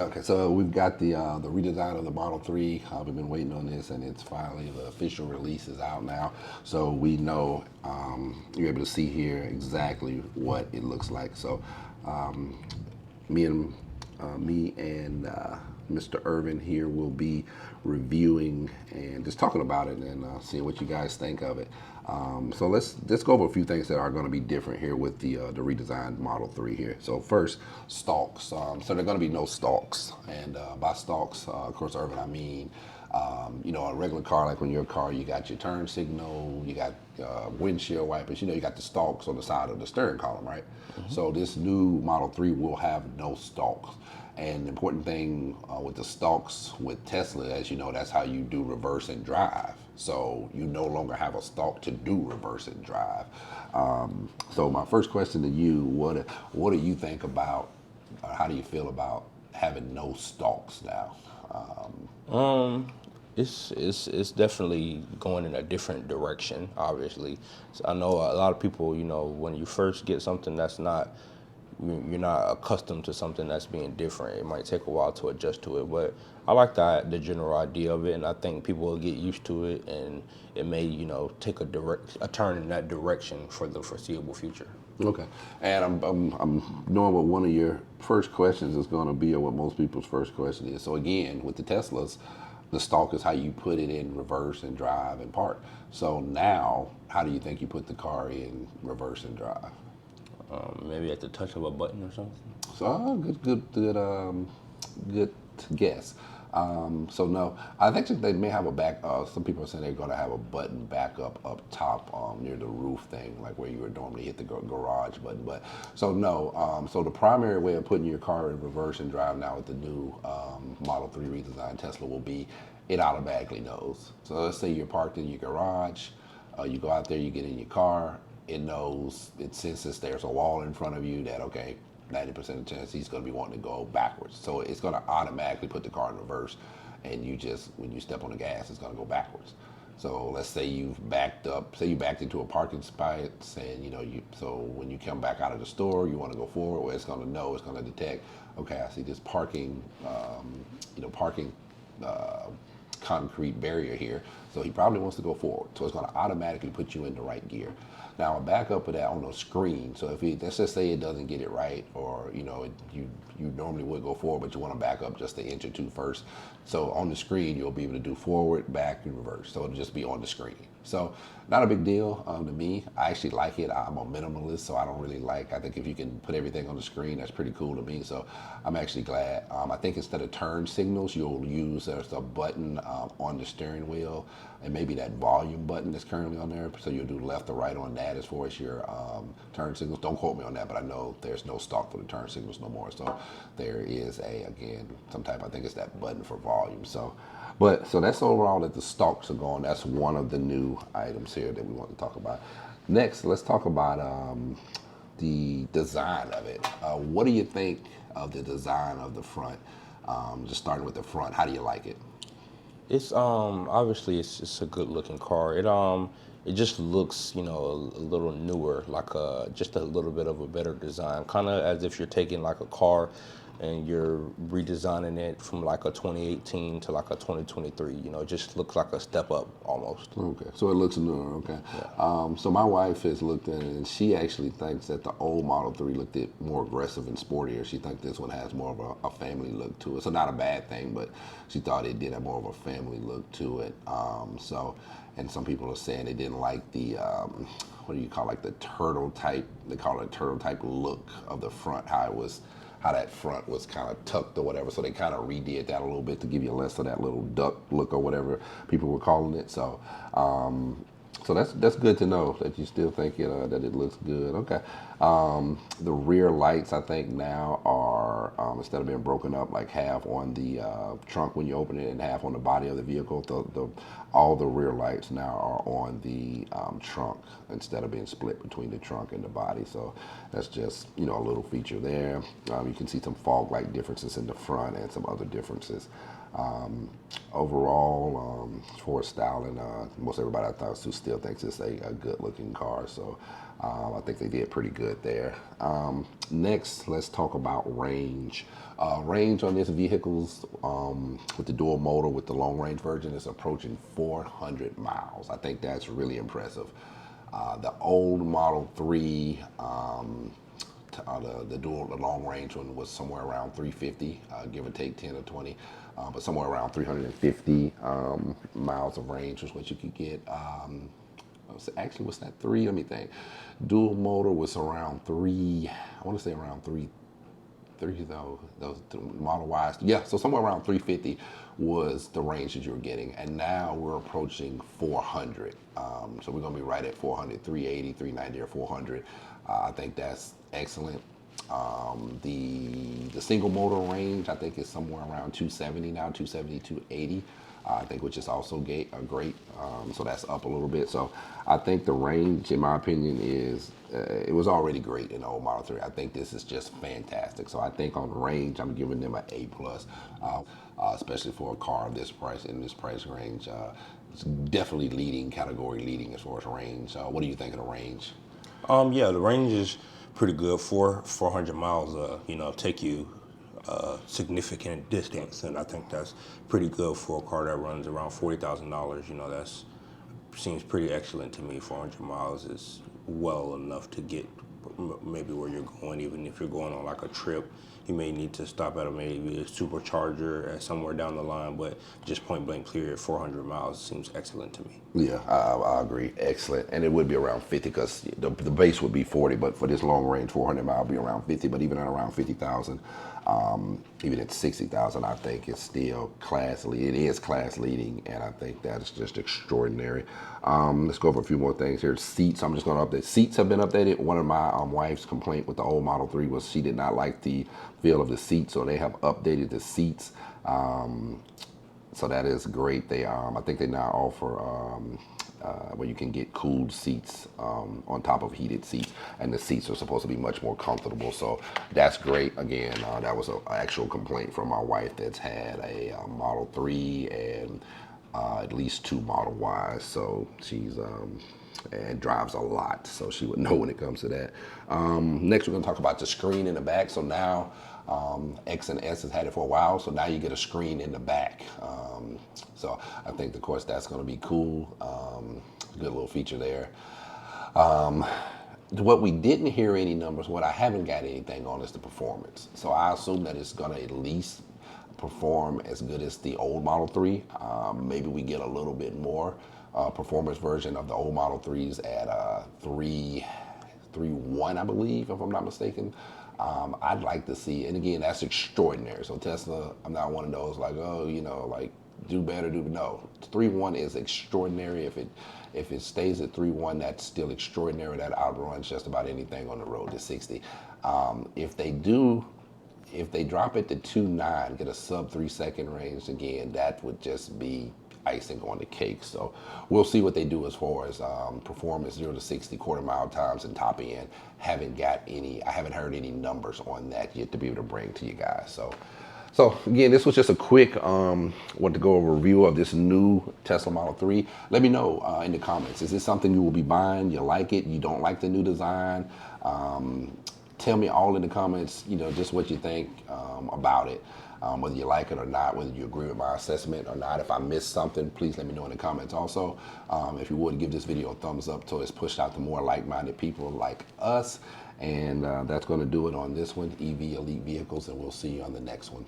Okay, so we've got the redesign of the Model 3. We've been waiting on this, and it's finally the official release is out now. So we know you're able to see here exactly what it looks like. So um, me and Mr. Irvin here will be reviewing and just talking about it and seeing what you guys think of it. So let's go over a few things that are going to be different here with the redesigned Model 3 here. So first, stalks. So there are going to be no stalks, and by stalks, of course, Irvin, I mean. A regular car, like when your car, you got your turn signal, you got windshield wipers, you got the stalks on the side of the steering column, right? Mm-hmm. So this new Model 3 will have no stalks. And the important thing with the stalks with Tesla, as you know, that's how you do reverse and drive. So you no longer have a stalk to do reverse and drive. So my first question to you, what do you think about, how do you feel about having no stalks now? It's definitely going in a different direction. Obviously, so I know a lot of people. When you first get something that's not, you're not accustomed to something that's being different. It might take a while to adjust to it, but I like the general idea of it, and I think people will get used to it, and it may take a turn in that direction for the foreseeable future. Okay, and I'm knowing what one of your first questions is going to be, or what most people's first question is. So again, with the Teslas, the stalk is how you put it in reverse and drive and park. So now, how do you think you put the car in reverse and drive? Maybe at the touch of a button or something. So good guess. So no, I think that they may have a back. Some people are saying they're going to have a button backup up top near the roof thing, like where you would normally hit the garage button. But so no. So the primary way of putting your car in reverse and drive now with the new Model 3 redesigned Tesla will be it automatically knows. So let's say you're parked in your garage. You go out there, you get in your car. It knows, it senses there's a wall in front of you that, okay, 90% of the chance he's going to be wanting to go backwards. So it's going to automatically put the car in reverse, and when you step on the gas, it's going to go backwards. So let's say you've backed up, say you backed into a parking spot, saying, so when you come back out of the store, you want to go forward, well, it's going to know, it's going to detect, okay, I see this parking concrete barrier here. So he probably wants to go forward. So it's going to automatically put you in the right gear. Now, a backup of that on the screen. So let's just say it doesn't get it right, or you normally would go forward, but you want to back up just an inch or two first. So on the screen, you'll be able to do forward, back, and reverse. So it'll just be on the screen. So not a big deal to me. I actually like it. I'm a minimalist, so I don't really like. I think if you can put everything on the screen, that's pretty cool to me. So I'm actually glad. I think instead of turn signals, you'll use there's a button on the steering wheel, and maybe that volume button that's currently on there. So you'll do left or right on that as far as your turn signals. Don't quote me on that, but I know there's no stock for the turn signals no more. So there is some type. I think it's that button for volume. So that's overall that the stalks are gone. That's one of the new items here that we want to talk about. Next, let's talk about the design of it. What do you think of the design of the front? Just starting with the front, how do you like it? It's obviously it's a good looking car. It just looks a little newer, like just a little bit of a better design, kind of as if you're taking like a car and you're redesigning it from like a 2018 to like a 2023. It just looks like a step up almost. Okay, so it looks newer. Okay, Yeah. so my wife has looked at it, and she actually thinks that the old Model 3 looked more aggressive and sportier. She thinks this one has more of a family look to it. So not a bad thing, but she thought it did have more of a family look to it. And some people are saying they didn't like the what do you call, like the turtle type? They call it a turtle type look of the front. How that front was kind of tucked or whatever. So they kind of redid that a little bit to give you less of that little duck look or whatever people were calling it. So that's good to know that you still think that it looks good. Okay. The rear lights, I think now are instead of being broken up like half on the trunk when you open it and half on the body of the vehicle, all the rear lights now are on the trunk instead of being split between the trunk and the body. So that's just a little feature there. You can see some fog light differences in the front and some other differences. Overall, for styling, most everybody I thought to still thinks it's a good looking car. So I think they did pretty good there. Next, let's talk about range. Range on this vehicle's with the dual motor with the long range version is approaching 400 miles. I think that's really impressive. The old Model 3, the long range one was somewhere around 350, give or take 10 or 20, but somewhere around 350 miles of range was what you could get. Actually, what's that? Three? Let me think. Dual motor was around three. I want to say around three though. Those Model Ys. Yeah, so somewhere around 350 was the range that you were getting, and now we're approaching 400. So we're gonna be right at 400, 380, 390, or 400. I think that's excellent. The single motor range I think is somewhere around 270 now, 270, 280. I think, which is also great. So that's up a little bit. So I think the range, in my opinion, is it was already great in the old Model 3. I think this is just fantastic. So I think on range, I'm giving them an A plus, especially for a car of this price in this price range. It's definitely category leading as far as range. What do you think of the range? Yeah, the range is pretty good. 400 miles, take you significant distance, and I think that's pretty good for a car that runs around $40,000. That's seems pretty excellent to me. 400 miles is well enough to get maybe where you're going. Even if you're going on like a trip, you may need to stop at maybe a supercharger somewhere down the line, but just point blank period, 400 miles seems excellent to me. Yeah, I agree. Excellent. And it would be around 50 because the base would be 40, but for this long range, 400 mile would be around 50. But even at around 50,000, even at 60,000, I think it's still it is class leading, and I think that is just extraordinary. Let's go over a few more things here. Seats, I'm just going to update. Seats have been updated. One of my wife's complaint with the old Model 3 was she did not like the feel of the seats, so they have updated the seats. So that is great. They, I think they now offer where you can get cooled seats on top of heated seats, and the seats are supposed to be much more comfortable. So that's great. Again, that was an actual complaint from my wife that's had a Model 3 and at least 2 Model Ys. So she's and drives a lot, so she would know when it comes to that. Next, we're going to talk about the screen in the back. So now X and S has had it for a while, so now you get a screen in the back. So I think, of course, that's going to be cool. Good little feature there. What we didn't hear any numbers, what I haven't got anything on is the performance. So I assume that it's going to at least perform as good as the old Model 3. Maybe we get a little bit more performance version of the old Model 3s at 3.1, I believe, if I'm not mistaken. I'd like to see, and again, that's extraordinary. So Tesla, I'm not one of those like, oh, like do better, no. 3.1 is extraordinary. If it stays at 3.1, that's still extraordinary. That outruns just about anything on the road to 60. If they drop it to 2.9, get a sub 3 second range again, that would just be icing on the cake. So we'll see what they do as far as performance, 0 to 60 quarter mile times and top end. I haven't heard any numbers on that yet to be able to bring to you guys. So again, this was just a quick want to go over a review of this new Tesla Model 3. Let me know in the comments. Is this something you will be buying? You like it? You don't like the new design? Tell me all in the comments, just what you think about it. Whether you like it or not, whether you agree with my assessment or not. If I missed something, please let me know in the comments also. If you would, give this video a thumbs up so it's pushed out to more like-minded people like us. And that's going to do it on this one, EV Elite Vehicles, and we'll see you on the next one.